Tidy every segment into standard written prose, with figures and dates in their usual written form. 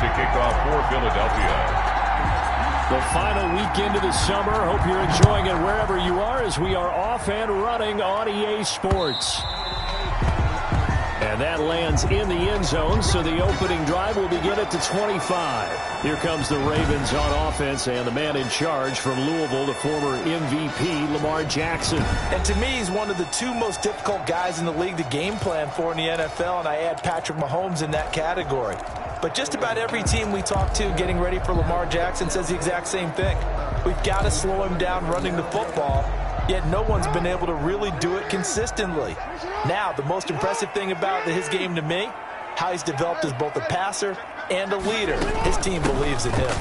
to kick off for Philadelphia. The final weekend of the summer. Hope you're enjoying it wherever you are as we are off and running on EA Sports. And that lands in the end zone, so the opening drive will begin at the 25. Here comes the Ravens on offense, and the man in charge from Louisville, the former MVP, Lamar Jackson. And to me, he's one of the two most difficult guys in the league to game plan for in the NFL, and I add Patrick Mahomes in that category. But just about every team we talk to getting ready for Lamar Jackson says the exact same thing. We've got to slow him down running the football, yet no one's been able to really do it consistently. Now, the most impressive thing about his game to me, how he's developed as both a passer and a leader. His team believes in him.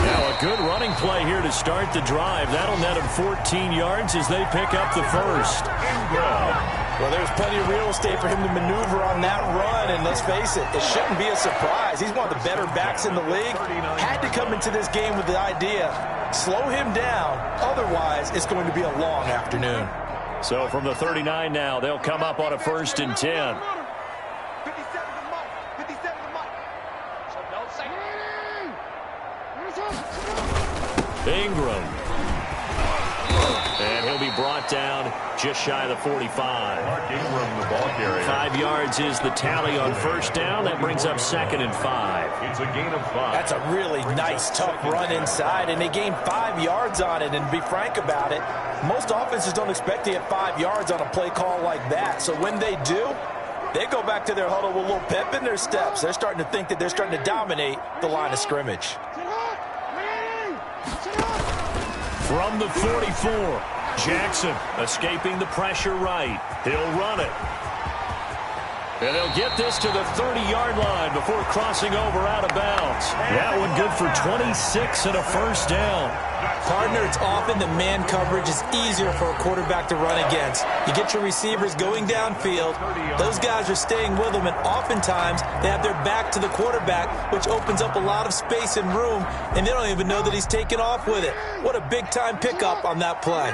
Now a good running play here to start the drive. That'll net him 14 yards as they pick up the first. Well, there's plenty of real estate for him to maneuver on that run, and let's face it, it shouldn't be a surprise. He's one of the better backs in the league. Had to come into this game with the idea, slow him down, otherwise it's going to be a long afternoon. So from the 39 now, they'll come up on a 1st and 10. Ingram. And he'll be brought down just shy of the 45. Mark Ingram, the ball carrier. 5 yards is the tally on 1st down. That brings up 2nd and 5. It's a gain of 5. That's a really nice, tough run inside, and they gained 5 yards on it. And to be frank about it, most offenses don't expect to get 5 yards on a play call like that. So when they do, they go back to their huddle with a little pep in their steps. They're starting to think that they're starting to dominate the line of scrimmage. From the 44, Jackson escaping the pressure right. He'll run it. And they'll get this to the 30-yard line before crossing over out of bounds. That one good for 26 and a 1st down. Partner, it's often the man coverage is easier for a quarterback to run against. You get your receivers going downfield. Those guys are staying with them, and oftentimes they have their back to the quarterback, which opens up a lot of space and room, and they don't even know that he's taken off with it. What a big-time pickup on that play.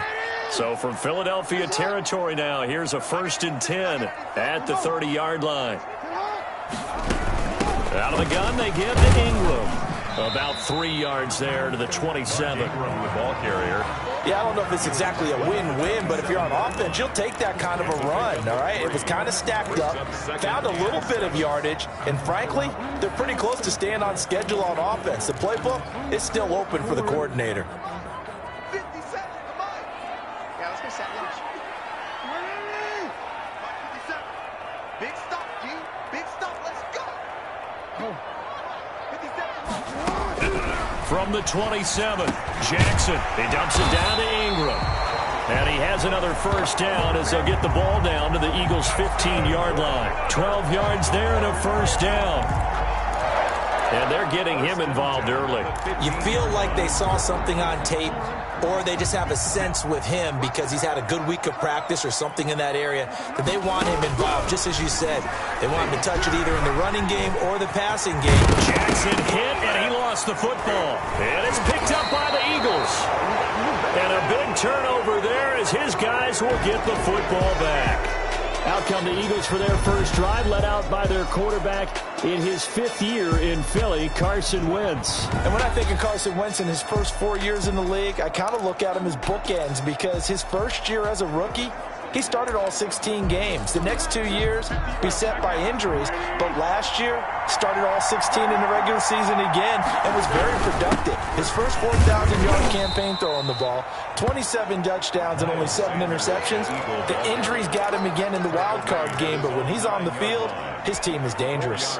So from Philadelphia territory now, here's a 1st and 10 at the 30-yard line. Out of the gun, they give to Ingram. About 3 yards there to the 27. Ingram, the ball carrier. Yeah, I don't know if it's exactly a win-win, but if you're on offense, you'll take that kind of a run, all right? It was kind of stacked up, found a little bit of yardage, and frankly, they're pretty close to staying on schedule on offense. The playbook is still open for the coordinator. Big stop, G. Big stop. Let's go. From the 27, Jackson. He dumps it down to Ingram. And he has another 1st down as they'll get the ball down to the Eagles' 15-yard line. 12 yards there and a 1st down. And they're getting him involved early. You feel like they saw something on tape, or they just have a sense with him because he's had a good week of practice or something in that area that they want him involved, just as you said. They want him to touch it either in the running game or the passing game. Jackson hit, and he lost the football. And it's picked up by the Eagles. And a big turnover there as his guys will get the football back. Out come the Eagles for their first drive, led out by their quarterback in his 5th year in Philly, Carson Wentz. And when I think of Carson Wentz in his first 4 years in the league, I kind of look at him as bookends because his first year as a rookie, he started all 16 games. The next 2 years, beset by injuries, but last year, started all 16 in the regular season again and was very productive. His first 4,000-yard campaign throwing the ball, 27 touchdowns and only 7 interceptions. The injuries got him again in the wild card game, but when he's on the field, his team is dangerous.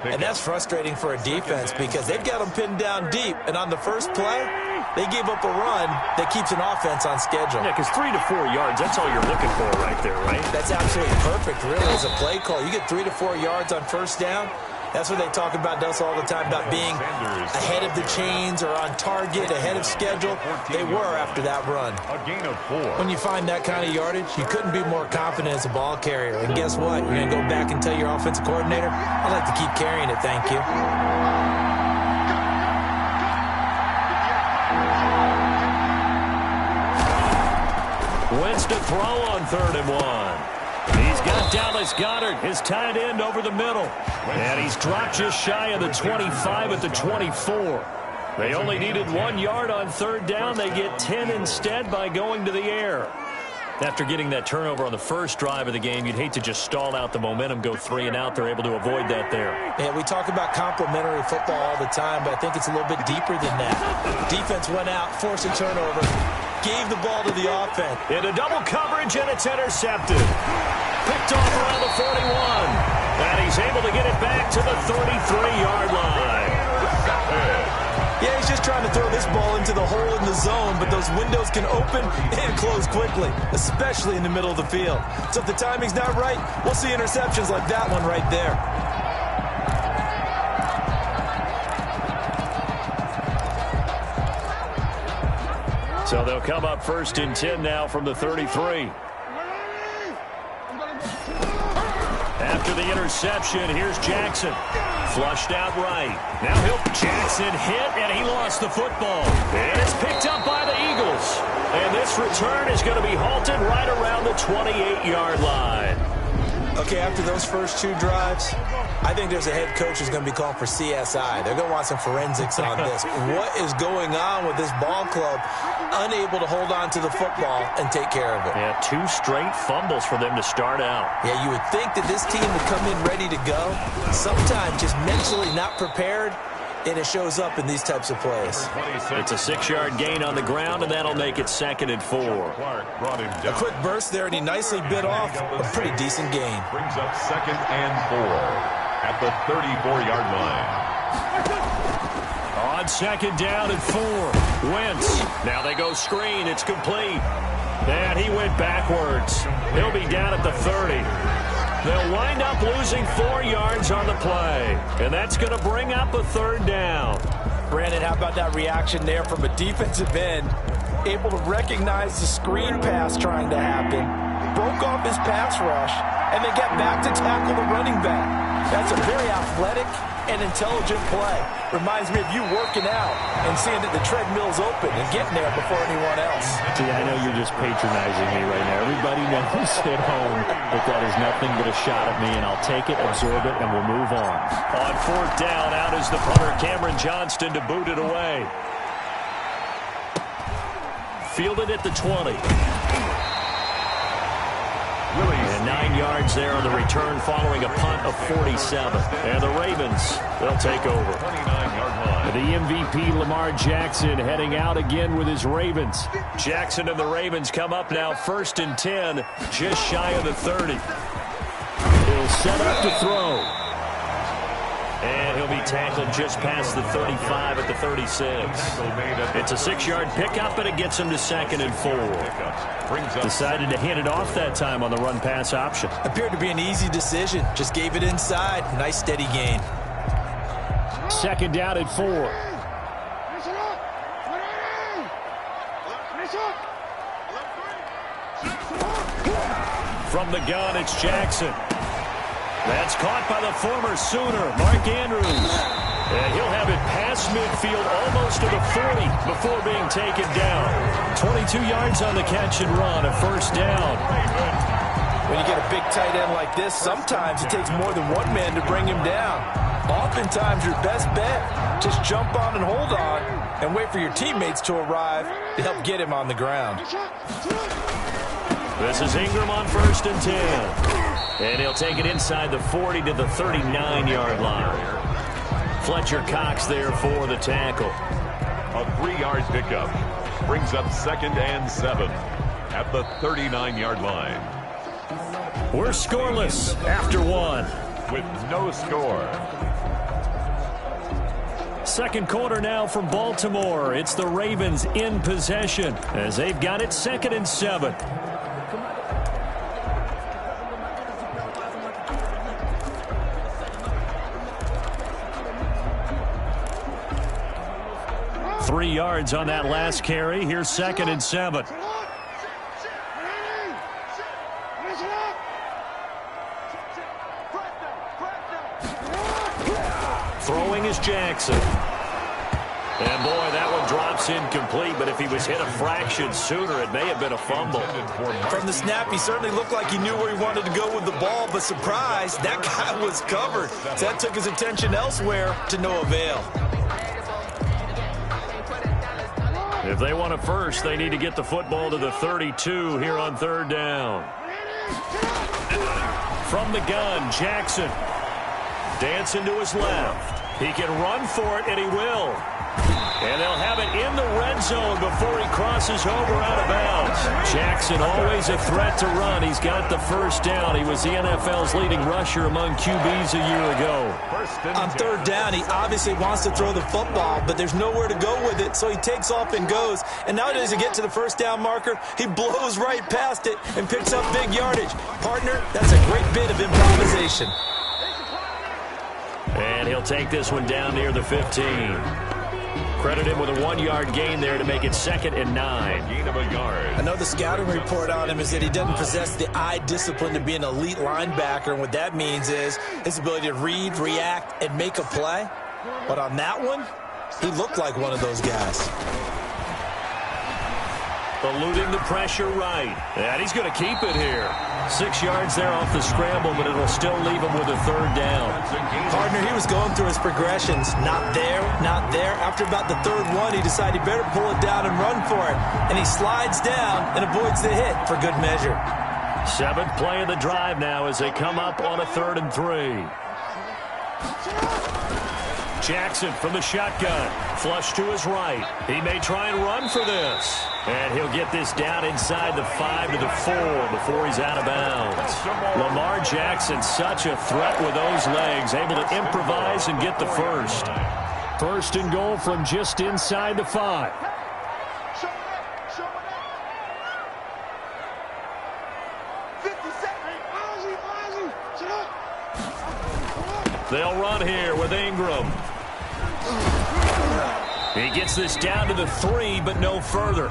And that's frustrating for a defense because they've got him pinned down deep, and on the first play, they gave up a run that keeps an offense on schedule. Yeah, because 3 to 4 yards, that's all you're looking for right there, right? That's absolutely perfect, really, as a play call. You get 3 to 4 yards on 1st down. That's what they talk about us all the time, about being ahead of the chains or on target, ahead of schedule. They were after that run. A gain of 4. When you find that kind of yardage, you couldn't be more confident as a ball carrier. And guess what? You're going to go back and tell your offensive coordinator, I'd like to keep carrying it, thank you. Wentz to throw on 3rd and 1. He's got Dallas Goedert, his tight end, over the middle. And he's dropped just shy of the 25 at the 24. They only needed 1 yard on third down. They get 10 instead by going to the air. After getting that turnover on the first drive of the game, you'd hate to just stall out the momentum, go 3 and out. They're able to avoid that there. Yeah, we talk about complementary football all the time, but I think it's a little bit deeper than that. Defense went out, forced a turnover, gave the ball to the offense. Into double coverage, and it's intercepted. Picked off around the 41. And he's able to get it back to the 33-yard line. Yeah, he's just trying to throw this ball into the hole in the zone, but those windows can open and close quickly, especially in the middle of the field. So if the timing's not right, we'll see interceptions like that one right there. So they'll come up 1st and 10 now from the 33. After the interception, here's Jackson. Flushed out right. Now Jackson hit, and he lost the football. And it's picked up by the Eagles. And this return is going to be halted right around the 28-yard line. Okay, after those first 2 drives, I think there's a head coach who's going to be calling for CSI. They're going to want some forensics on this. What is going on with this ball club? Unable to hold on to the football and take care of it. Yeah, 2 straight fumbles for them to start out. Yeah, you would think that this team would come in ready to go. Sometimes just mentally not prepared, and it shows up in these types of plays. It's a 6-yard gain on the ground, and that'll make it 2nd and 4. A quick burst there, and he nicely bit off a pretty decent gain. Brings up 2nd and 4 at the 34-yard line. On 2nd down and 4. Wentz. Now they go screen. It's complete. And he went backwards. He'll be down at the 30. They'll wind up losing 4 yards on the play. And that's going to bring up a 3rd down. Brandon, how about that reaction there from a defensive end? Able to recognize the screen pass trying to happen. Broke off his pass rush. And then get back to tackle the running back. That's a very athletic and intelligent play. Reminds me of you working out and seeing that the treadmill's open and getting there before anyone else. See, I know you're just patronizing me right now. Everybody knows at home that that is nothing but a shot at me, and I'll take it, absorb it, and we'll move on. On 4th down, out is the punter, Cameron Johnston, to boot it away. Fielded at the 20. And 9 yards there on the return following a punt of 47. And the Ravens, they'll take over. 29-yard line. The MVP, Lamar Jackson, heading out again with his Ravens. Jackson and the Ravens come up now 1st and 10, just shy of the 30. He'll set up to throw. And he'll be tackled just past the 35 at the 36. It's a 6-yard pickup, but it gets him to 2nd and 4. Decided to hand it off that time on the run-pass option. Appeared to be an easy decision. Just gave it inside. Nice steady gain. 2nd down and 4. From the gun, it's Jackson. That's caught by the former Sooner, Mark Andrews. And he'll have it past midfield almost to the 40 before being taken down. 22 yards on the catch and run, a 1st down. When you get a big tight end like this, sometimes it takes more than one man to bring him down. Oftentimes, your best bet, just jump on and hold on and wait for your teammates to arrive to help get him on the ground. This is Ingram on 1st and 10. And he'll take it inside the 40 to the 39-yard line. Fletcher Cox there for the tackle. A 3-yard pickup brings up 2nd and 7 at the 39-yard line. We're scoreless after 1. With no score. 2nd quarter now from Baltimore. It's the Ravens in possession as they've got it 2nd and 7. Three yards on that last carry. Here's 2nd and 7. Throwing is Jackson. And, boy, that one drops incomplete, but if he was hit a fraction sooner, it may have been a fumble. From the snap, he certainly looked like he knew where he wanted to go with the ball, but surprise, that guy was covered. So that took his attention elsewhere to no avail. If they want a first, they need to get the football to the 32 here on third down. From the gun, Jackson. Dancing to his left. He can run for it, and he will. And they'll have it in the red zone before he crosses over out of bounds. Jackson always a threat to run. He's got the first down. He was the NFL's leading rusher among QBs a year ago. On third down, he obviously wants to throw the football, but there's nowhere to go with it, so he takes off and goes. And now as he gets to the first down marker, he blows right past it and picks up big yardage. Partner, that's a great bit of improvisation. And he'll take this one down near the 15. Credit him with a 1-yard gain there to make it 2nd and 9. Gain of a yard. I know the scouting report on him is that he doesn't possess the eye discipline to be an elite linebacker, and what that means is his ability to read, react, and make a play. But on that one, he looked like one of those guys. Eluding the pressure right. And he's going to keep it here. 6 yards there off the scramble, but it'll still leave him with a third down. Partner, he was going through his progressions. Not there, not there. After about the third one, he decided he better pull it down and run for it. And he slides down and avoids the hit for good measure. 7th play of the drive now as they come up on a 3rd and 3. Jackson from the shotgun. Flush to his right. He may try and run for this. And he'll get this down inside the 5 to the 4 before he's out of bounds. Lamar Jackson, such a threat with those legs, able to improvise and get the first. 1st and goal from just inside the 5. They'll run here with Ingram. He gets this down to the 3, but no further.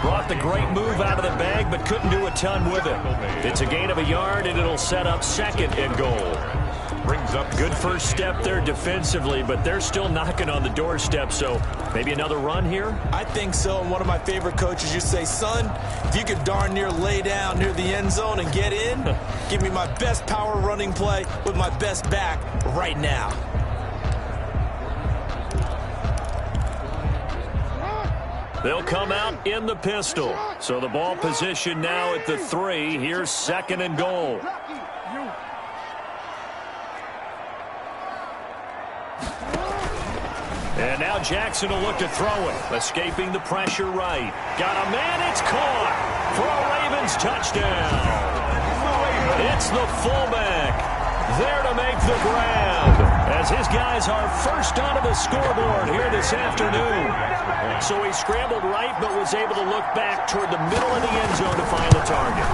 Brought the great move out of the bag, but couldn't do a ton with it. It's a gain of a yard, and it'll set up 2nd and goal. Brings up good first step there defensively, but they're still knocking on the doorstep, so maybe another run here? I think so, and one of my favorite coaches used to say, son, if you could darn near lay down near the end zone and get in, give me my best power running play with my best back right now. They'll come out in the pistol. So the ball position now at the 3. Here's 2nd and goal. And now Jackson will look to throw it. Escaping the pressure right. Got a man, it's caught for a Ravens touchdown. It's the fullback there to make the grab as his guys are first onto the scoreboard here this afternoon. So he scrambled right but was able to look back toward the middle of the end zone to find the target.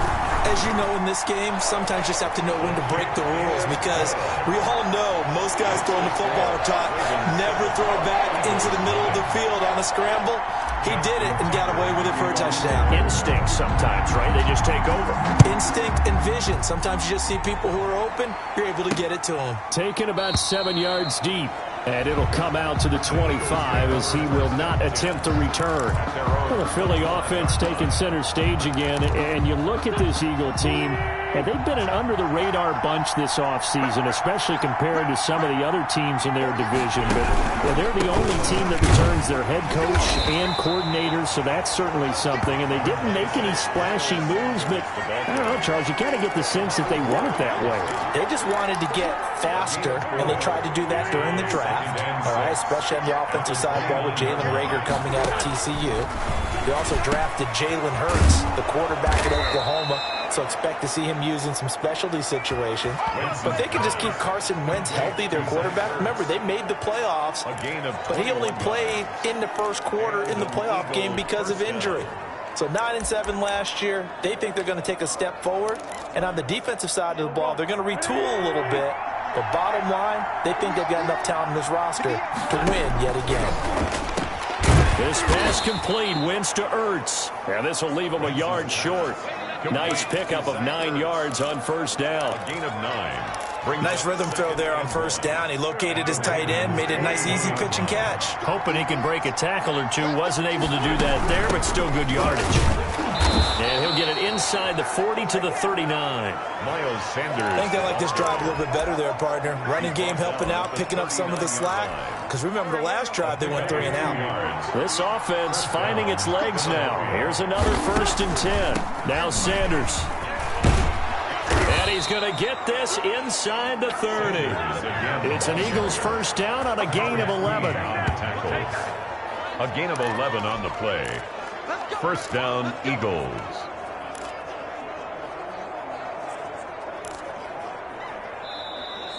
As you know, in this game, sometimes you just have to know when to break the rules, because we all know most guys throwing the football are taught never throw back into the middle of the field on a scramble. He did it and got away with it for a touchdown. Instinct sometimes, right? They just take over. Instinct and vision. Sometimes you just see people who are open, you're able to get it to them. Taken about 7 yards deep. And it'll come out to the 25 as he will not attempt to return. The Philly offense taking center stage again. And you look at this Eagle team, and they've been an under-the-radar bunch this offseason, especially compared to some of the other teams in their division. But they're the only team that returns their head coach and coordinator, so that's certainly something. And they didn't make any splashy moves, but I don't know, Charles, you kind of get the sense that they want it that way. They just wanted to get faster, and they tried to do that during the draft. All right, especially on the offensive side, ball with Jalen Reagor coming out of TCU. They also drafted Jalen Hurts, the quarterback at Oklahoma, so expect to see him used in some specialty situations. But they can just keep Carson Wentz healthy, their quarterback. Remember, they made the playoffs, but he only played in the first quarter in the playoff game because of injury. So 9-7 last year. They think they're going to take a step forward. And on the defensive side of the ball, they're going to retool a little bit. But bottom line, they think they've got enough talent in this roster to win yet again. This pass complete. Wentz to Ertz. And this will leave him a yard short. Nice pickup of 9 yards on first down. Gain of 9. Nice rhythm throw there on first down. He located his tight end, made it a nice easy pitch and catch. Hoping he can break a tackle or two. Wasn't able to do that there, but still good yardage. And he'll get it inside the 40 to the 39. Miles Sanders. I think they like this drive a little bit better there, partner. Running game helping out, picking up some of the slack. Because remember the last drive, they went 3 and out. This offense finding its legs now. Here's another 1st and 10. Now Sanders. And he's going to get this inside the 30. It's an Eagles first down on a gain of 11. A gain of 11 on the play. First down, Eagles.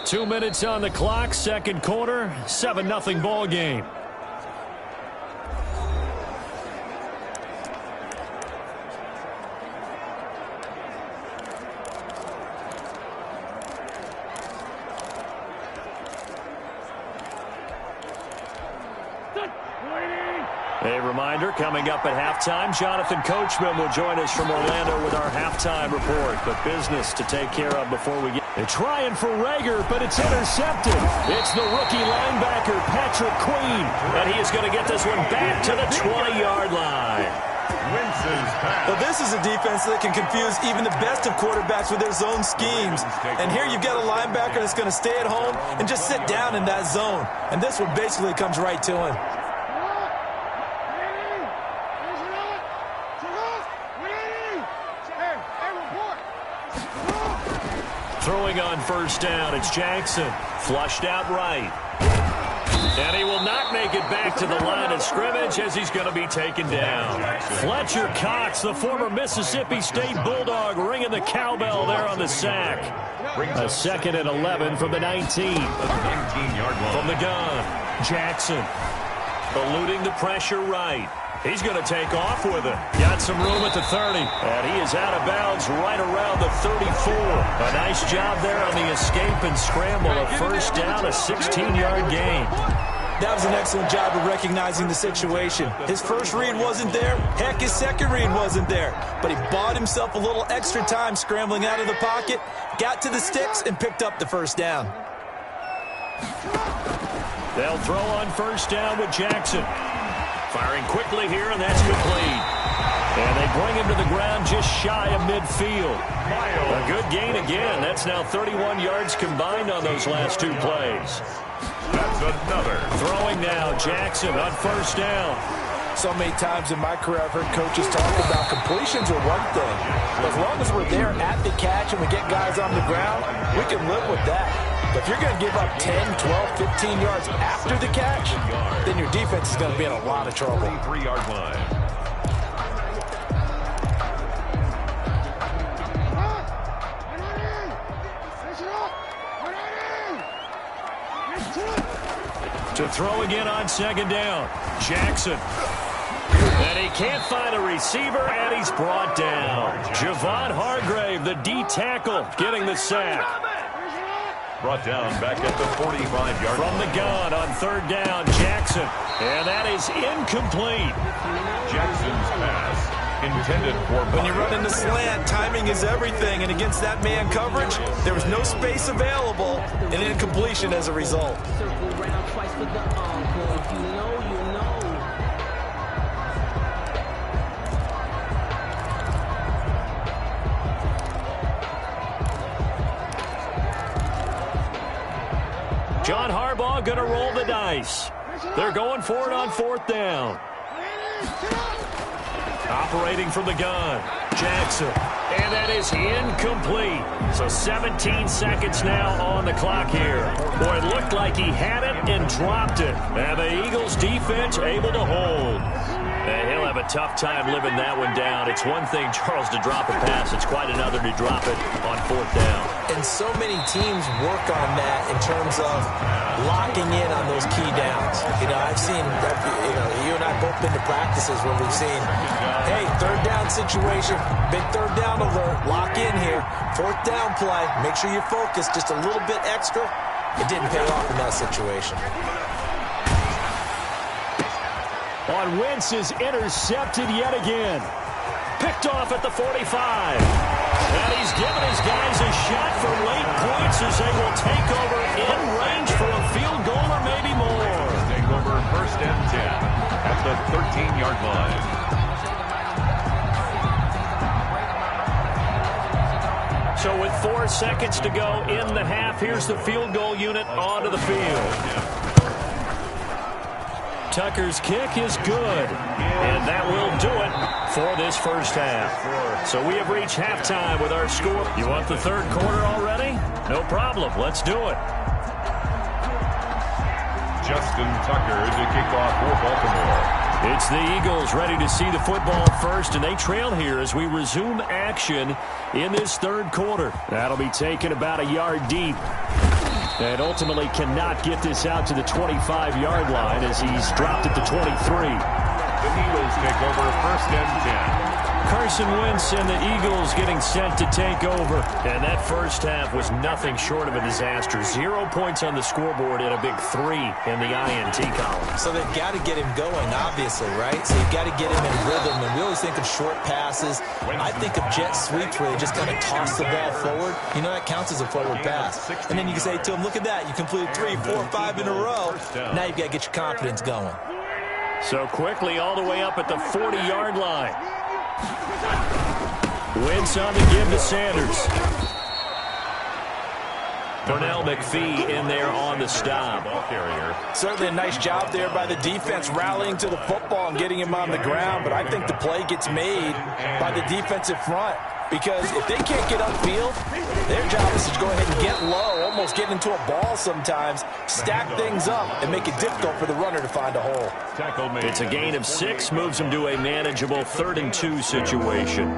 Two minutes on the clock, second quarter, 7-0 ball game. A reminder, coming up at halftime, Jonathan Coachman will join us from Orlando with our halftime report. But business to take care of before we get... They're trying for Rager, but it's intercepted. It's the rookie linebacker, Patrick Queen. And he is going to get this one back to the 20-yard line. Well, this is a defense that can confuse even the best of quarterbacks with their zone schemes. And here you've got a linebacker that's going to stay at home and just sit down in that zone. And this one basically comes right to him. Throwing on first down, it's Jackson. Flushed out right. And he will not make it back to the line of scrimmage as he's going to be taken down. Fletcher Cox, the former Mississippi State Bulldog, ringing the cowbell there on the sack. A 2nd and 11 from the 19. 19-yard line. From the gun, Jackson. Eluding the pressure right. He's going to take off with it. Got some room at the 30. And he is out of bounds right around the 34. A nice job there on the escape and scramble. A first down, a 16-yard gain. That was an excellent job of recognizing the situation. His first read wasn't there. Heck, his second read wasn't there. But he bought himself a little extra time scrambling out of the pocket, got to the sticks, and picked up the first down. They'll throw on first down with Jackson. Firing quickly here, and that's complete. And they bring him to the ground just shy of midfield. A good gain again. That's now 31 yards combined on those last two plays. That's another. Throwing now, Jackson on first down. So many times in my career I've heard coaches talk about completions are one thing. But as long as we're there at the catch and we get guys on the ground, we can live with that. But if you're going to give up 10, 12, 15 yards after the catch, then your defense is going to be in a lot of trouble. 3-yard line. To throw again on second down, Jackson. And he can't find a receiver, and he's brought down. Javon Hargrave, the D tackle, getting the sack. Brought down back at the 45-yard line. From the gun on third down, Jackson. And that is incomplete. Jackson's pass intended for... When you run into slant, timing is everything. And against that man coverage, there was no space available, and incompletion as a result. John Harbaugh going to roll the dice. They're going for it on fourth down. Operating from the gun, Jackson. And that is incomplete. So 17 seconds now on the clock here. Boy, it looked like he had it and dropped it. And the Eagles defense able to hold. And he'll have a tough time living that one down. It's one thing, Charles, to drop a pass. It's quite another to drop it on fourth down. And so many teams work on that in terms of locking in on those key downs. You know, I've seen, you and I both been to practices where we've seen, hey, third down situation, big third down alert, lock in here, fourth down play, make sure you focus just a little bit extra. It didn't pay off in that situation. On Wentz is intercepted yet again. Picked off at the 45. And he's given his guys a shot for late points as they will take over in range for a field goal or maybe more. Take over 1st and 10 at the 13-yard line. So with 4 seconds to go in the half, here's the field goal unit onto the field. Tucker's kick is good, and that will do it for this first half. So we have reached halftime with our score. You want the third quarter already? No problem. Let's do it. Justin Tucker to kick off for Baltimore. It's the Eagles ready to see the football first, and they trail here as we resume action in this third quarter. That'll be taken about a yard deep. And ultimately cannot get this out to the 25-yard line as he's dropped at the 23. The Eagles take over 1st and 10. Carson Wentz and the Eagles getting set to take over. And that first half was nothing short of a disaster. 0 points on the scoreboard and a big 3 in the INT column. So they've got to get him going, obviously, right? So you've got to get him in rhythm. And we always think of short passes. I think of jet sweeps where they just kind of toss the ball forward. You know, that counts as a forward pass. And then you can say to him, look at that. You completed 3, 4, 5 in a row. Now you've got to get your confidence going. So quickly all the way up at the 40-yard line. Wentz on the give to Sanders. Pernell McPhee in there on the stop. Certainly a nice job there by the defense rallying to the football and getting him on the ground, but I think the play gets made by the defensive front because if they can't get upfield, their job is to go ahead and get low, almost get into a ball sometimes, stack things up, and make it difficult for the runner to find a hole. It's a gain of 6, moves them to a manageable 3rd and 2 situation.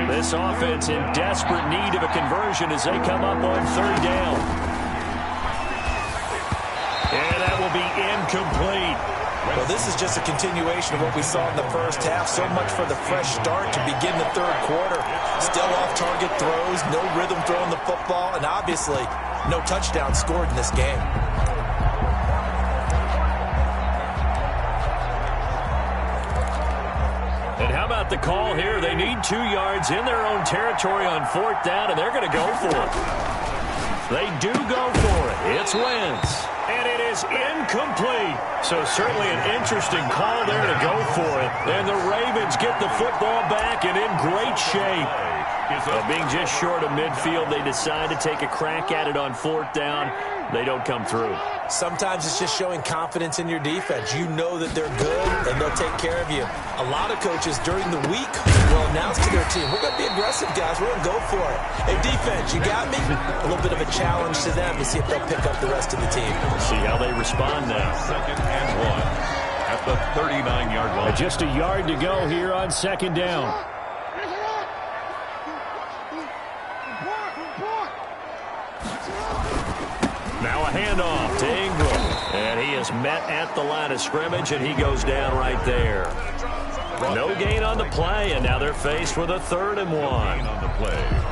This offense in desperate need of a conversion as they come up on 3rd down. And that will be incomplete. Well, this is just a continuation of what we saw in the first half. So much for the fresh start to begin the third quarter. Still off-target throws, no rhythm throwing the football, and obviously no touchdown scored in this game. And how about the call here? They need 2 yards in their own territory on 4th down, and they're going to go for it. They do go for it. It's Wentz. And it is incomplete. So certainly an interesting call there to go for it. And the Ravens get the football back and in great shape. Being just short of midfield, they decide to take a crack at it on 4th down. They don't come through. Sometimes it's just showing confidence in your defense. You know that they're good, and they'll take care of you. A lot of coaches during the week will announce to their team, we're going to be aggressive, guys. We're going to go for it. Hey, defense, you got me? A little bit of a challenge to them to see if they'll pick up the rest of the team. See how they respond now. 2nd and 1 at the 39-yard line. Just a yard to go here on 2nd down. Now a handoff to Ingram. And he is met at the line of scrimmage, and he goes down right there. No gain on the play, and now they're faced with a 3rd and 1. On the play.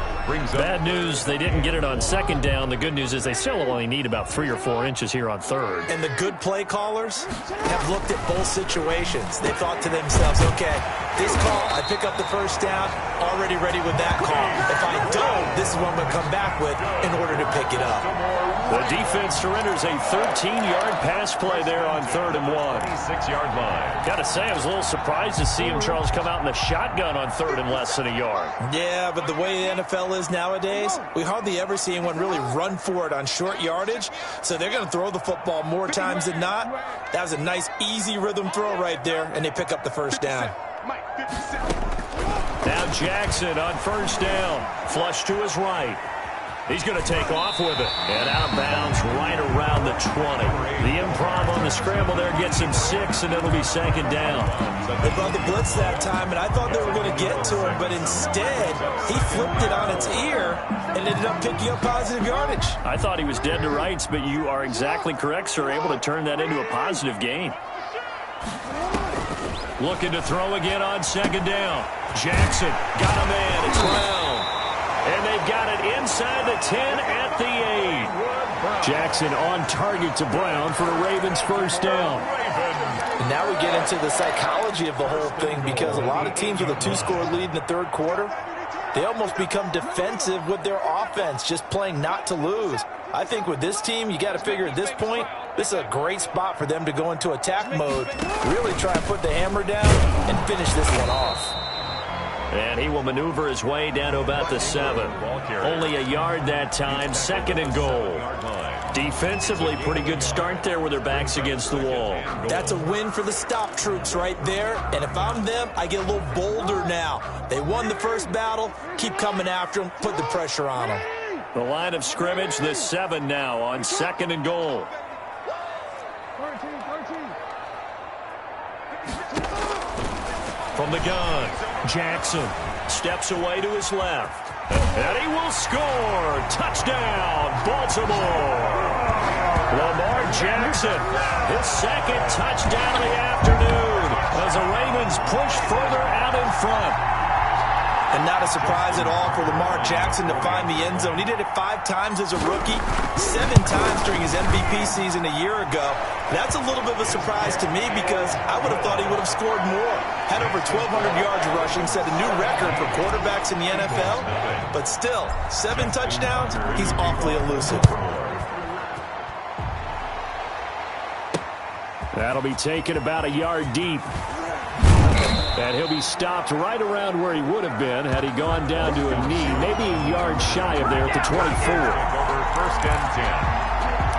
Bad news, they didn't get it on 2nd down. The good news is they still only need about 3 or 4 inches here on 3rd. And the good play callers have looked at both situations. They thought to themselves, okay, this call, I pick up the 1st down, already ready with that call. If I don't, this is what I'm going to come back with in order to pick it up. The defense surrenders a 13-yard pass play there on 3rd and 1. 6-yard line. Got to say, I was a little surprised to see him, Charles, come out in the shotgun on 3rd and less than a yard. Yeah, but the way the NFL is nowadays, we hardly ever see anyone really run for it on short yardage. So they're going to throw the football more times than not. That was a nice, easy rhythm throw right there, and they pick up the 1st down. Now Jackson on 1st down. Flush to his right. He's going to take off with it. And out of bounds right around the 20. The improv on the scramble there gets him 6, and it'll be 2nd down. They brought the blitz that time, and I thought they were going to get to him, but instead, he flipped it on its ear and ended up picking up positive yardage. I thought he was dead to rights, but you are exactly correct, sir. Able to turn that into a positive gain. Looking to throw again on 2nd down. Jackson got a man. It's Brown. And they've got it inside the 10 at the 8. Jackson on target to Brown for the Ravens' 1st down. And now we get into the psychology of the whole thing because a lot of teams with a 2-score lead in the 3rd quarter, They almost become defensive with their offense, just playing not to lose. I think with this team, you got to figure at this point, this is a great spot for them to go into attack mode, really try and put the hammer down and finish this one off. And he will maneuver his way down to about the 7. Only a yard that time, 2nd and goal. Defensively, pretty good start there with their backs against the wall. That's a win for the stop troops right there. And if I'm them, I get a little bolder now. They won the first battle. Keep coming after them. Put the pressure on them. The line of scrimmage, the 7 now on 2nd and goal. From the gun, Jackson steps away to his left. And he will score. Touchdown, Baltimore. Lamar Jackson, his 2nd touchdown of the afternoon as the Ravens push further out in front. And not a surprise at all for Lamar Jackson to find the end zone. He did it 5 times as a rookie, 7 times during his MVP season a year ago. That's a little bit of a surprise to me because I would have thought he would have scored more. Had over 1,200 yards rushing, set a new record for quarterbacks in the NFL. But still, 7 touchdowns, he's awfully elusive. That'll be taken about a yard deep. And he'll be stopped right around where he would have been had he gone down to a knee, maybe a yard shy of there at the 24. Over 1st and 10.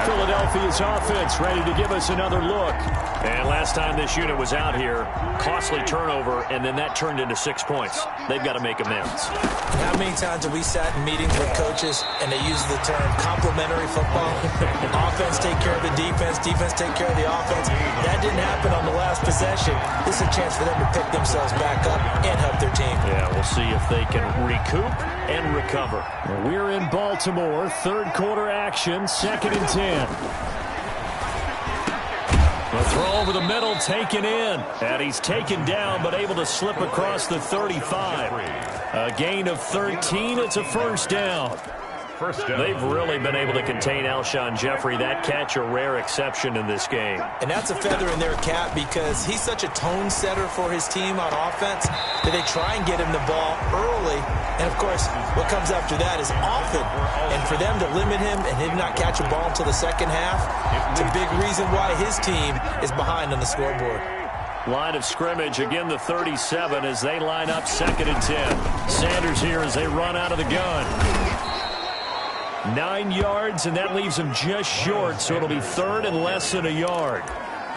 Philadelphia's offense ready to give us another look. And last time this unit was out here, costly turnover, and then that turned into 6 points. They've got to make amends. How many times have we sat in meetings with coaches and they use the term complementary football? Offense take care of the defense, defense take care of the offense. That didn't happen on the last possession. This is a chance for them to pick themselves back up and help their team. Yeah, we'll see if they can recoup and recover. We're in Baltimore, 3rd quarter action, 2nd and 10. The throw over the middle, taken in. And he's taken down, but able to slip across the 35. A gain of 13. It's a 1st down. They've really been able to contain Alshon Jeffrey. That catch a rare exception in this game. And that's a feather in their cap because he's such a tone setter for his team on offense that they try and get him the ball early. And, of course, what comes after that is often. And for them to limit him and him not catch a ball until the 2nd half, it's a big reason why his team is behind on the scoreboard. Line of scrimmage, again the 37 as they line up 2nd and 10. Sanders here as they run out of the gun. 9 yards, and that leaves him just short, so it'll be 3rd and less than a yard.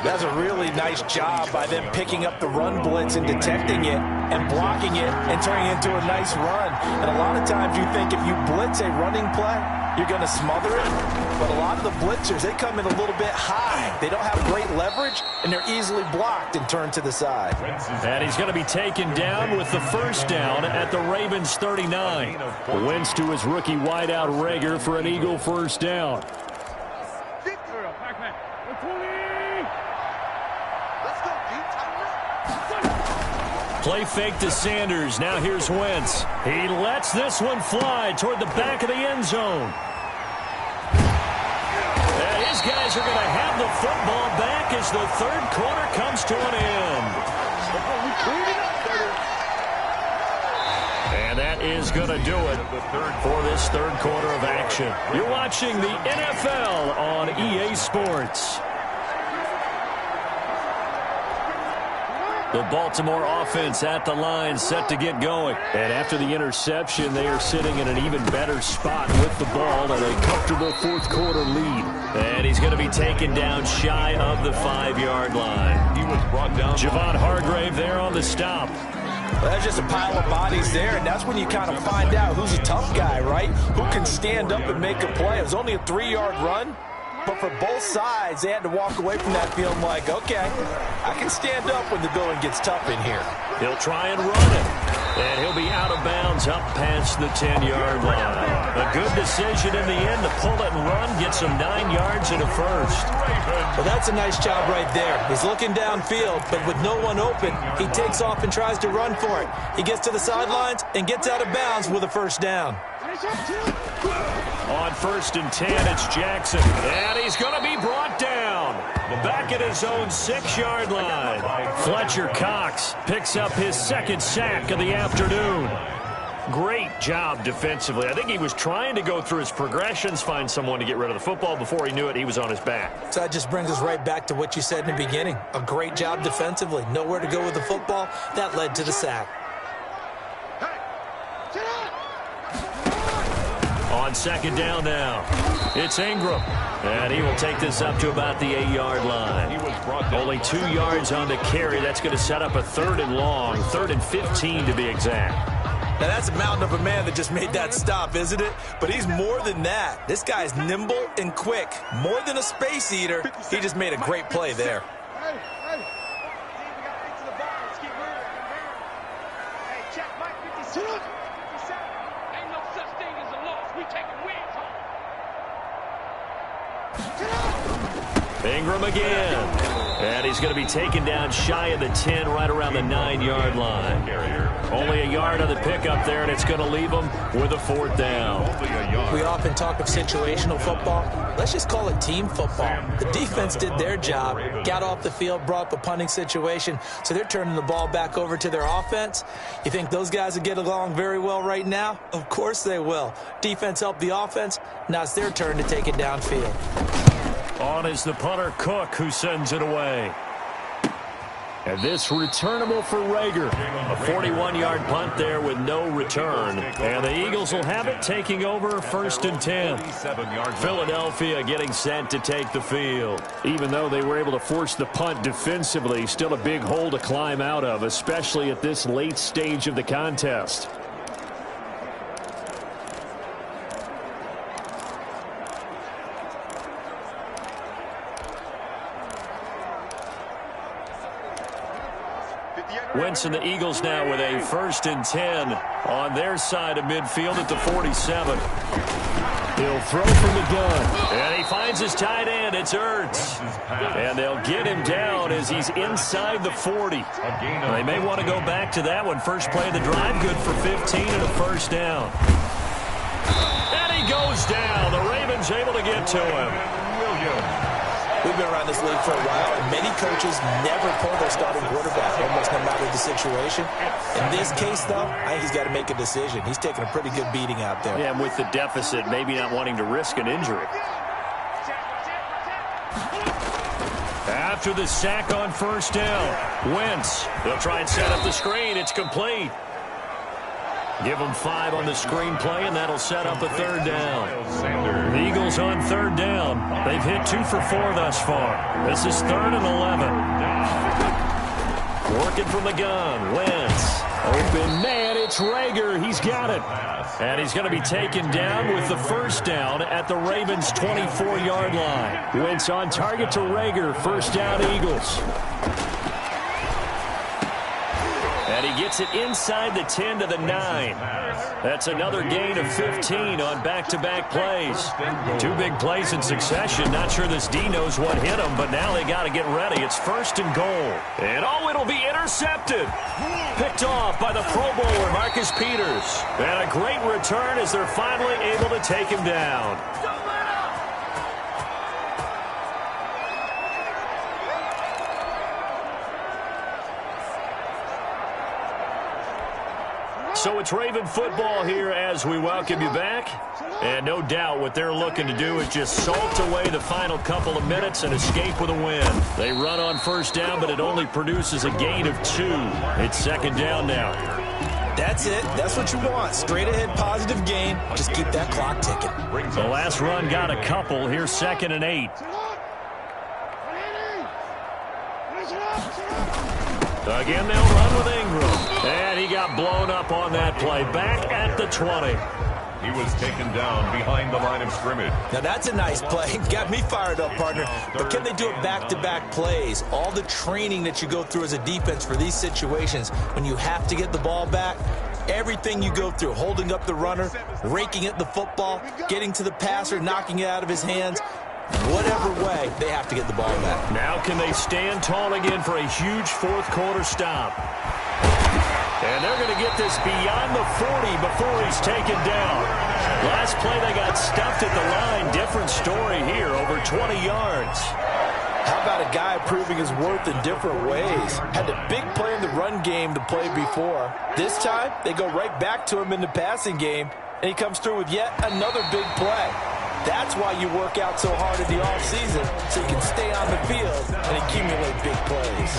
That's a really nice job by them picking up the run blitz and detecting it and blocking it and turning it into a nice run. And a lot of times you think if you blitz a running play, you're going to smother it. But a lot of the blitzers, they come in a little bit high. They don't have great leverage, and they're easily blocked and turned to the side. And he's going to be taken down with the 1st down at the Ravens 39. Wentz to his rookie wideout Rager for an Eagle 1st down. Play fake to Sanders. Now here's Wentz. He lets this one fly toward the back of the end zone. And his guys are going to have the football back as the 3rd quarter comes to an end. And that is going to do it for this 3rd quarter of action. You're watching the NFL on EA Sports. The Baltimore offense at the line, set to get going. And after the interception, they are sitting in an even better spot with the ball and a comfortable 4th quarter lead. And he's going to be taken down shy of the 5-yard line. He was brought down. Javon Hargrave there on the stop. Well, that's just a pile of bodies there, and that's when you kind of find out who's a tough guy, right? Who can stand up and make a play. It was only a 3-yard run. But for both sides, they had to walk away from that feeling like, okay, I can stand up when the going gets tough in here. He'll try and run it. And he'll be out of bounds up past the 10-yard line. A good decision in the end to pull it and run, get some 9 yards and a 1st. Well, that's a nice job right there. He's looking downfield, but with no one open, he takes off and tries to run for it. He gets to the sidelines and gets out of bounds with a 1st down. On 1st and 10, it's Jackson. And he's going to be brought down. Back at his own 6-yard line. Fletcher Cox picks up his 2nd sack of the afternoon. Great job defensively. I think he was trying to go through his progressions, find someone to get rid of the football. Before he knew it, he was on his back. So that just brings us right back to what you said in the beginning. A great job defensively. Nowhere to go with the football. That led to the sack. On second down now, it's Ingram. And he will take this up to about the 8-yard line. Only 2 yards on the carry. That's going to set up a 3rd and long, 3rd and 15 to be exact. Now, that's a mountain of a man that just made that stop, isn't it? But he's more than that. This guy's nimble and quick. More than a space eater. He just made a great play there. Ingram again. And he's going to be taken down shy of the 10, right around the 9-yard line. Only a yard on the pickup there, and it's going to leave him with a 4th down. We often talk of situational football. Let's just call it team football. The defense did their job, got off the field, brought up a punting situation, so they're turning the ball back over to their offense. You think those guys will get along very well right now? Of course they will. Defense helped the offense. Now it's their turn to take it downfield. On is the punter, Cook, who sends it away. And this returnable for Rager. A 41-yard punt there with no return. And the Eagles will have it, taking over 1st and 10. Philadelphia getting set to take the field. Even though they were able to force the punt defensively, still a big hole to climb out of, especially at this late stage of the contest. Wentz and the Eagles now with a 1st and 10 on their side of midfield at the 47. He'll throw from the gun. And he finds his tight end. It's Ertz. And they'll get him down as he's inside the 40. They may want to go back to that one. First play of the drive, good for 15 and a 1st down. And he goes down. The Ravens able to get to him. We've been around this league for a while, and many coaches never pull their starting quarterback, almost no matter the situation. In this case, though, I think he's got to make a decision. He's taking a pretty good beating out there. Yeah, and with the deficit, maybe not wanting to risk an injury. After the sack on 1st down, Wentz. They'll try and set up the screen. It's complete. Give them 5 on the screen play, and that'll set up a 3rd down. The Eagles on 3rd down. They've hit 2 for 4 thus far. This is 3rd and 11. Working from the gun. Wentz. Open man. It's Rager. He's got it. And he's going to be taken down with the 1st down at the Ravens' 24-yard line. Wentz on target to Rager. 1st down, Eagles. And he gets it inside the 10 to the 9. That's another gain of 15 on back-to-back plays. 2 big plays in succession. Not sure this D knows what hit him, but now they got to get ready. It's 1st and goal. And it'll be intercepted. Picked off by the Pro Bowler, Marcus Peters. And a great return as they're finally able to take him down. So it's Raven football here as we welcome you back. And no doubt what they're looking to do is just salt away the final couple of minutes and escape with a win. They run on 1st down, but it only produces a gain of 2. It's 2nd down now. That's it. That's what you want. Straight ahead positive gain. Just keep that clock ticking. The last run got a couple. Here's 2nd and 8. Again, they'll run with Ingram. And he got blown up on that play. Back at the 20. He was taken down behind the line of scrimmage. Now, that's a nice play. Got me fired up, partner. But can they do it back-to-back plays? All the training that you go through as a defense for these situations, when you have to get the ball back, everything you go through, holding up the runner, raking at the football, getting to the passer, knocking it out of his hands, whatever way, they have to get the ball back. Now can they stand tall again for a huge 4th quarter stop? And they're going to get this beyond the 40 before he's taken down. Last play they got stuffed at the line. Different story here, over 20 yards. How about about a guy proving his worth in different ways. Had a big play in the run game to play before. This time, they go right back to him in the passing game, and he comes through with yet another big play. That's why you work out so hard in the offseason, so you can stay on the field and accumulate big plays.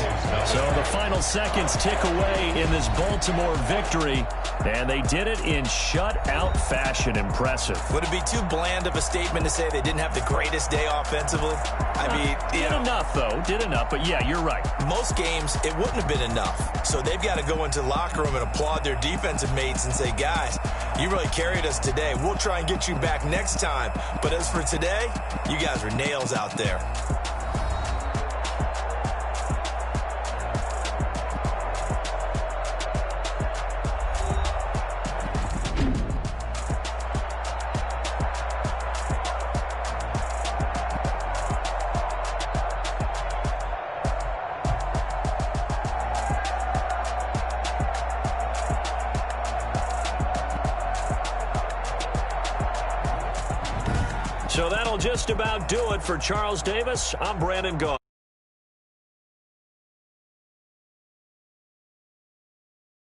So the final seconds tick away in this Baltimore victory, and they did it in shutout fashion. Impressive. Would it be too bland of a statement to say they didn't have the greatest day offensively? I mean, did enough, though. Did enough, but yeah, you're right. Most games, it wouldn't have been enough. So they've got to go into the locker room and applaud their defensive mates and say, guys, you really carried us today. We'll try and get you back next time. But as for today, you guys were nails out there. So that'll just about do it for Charles Davis. I'm Brandon Gaw.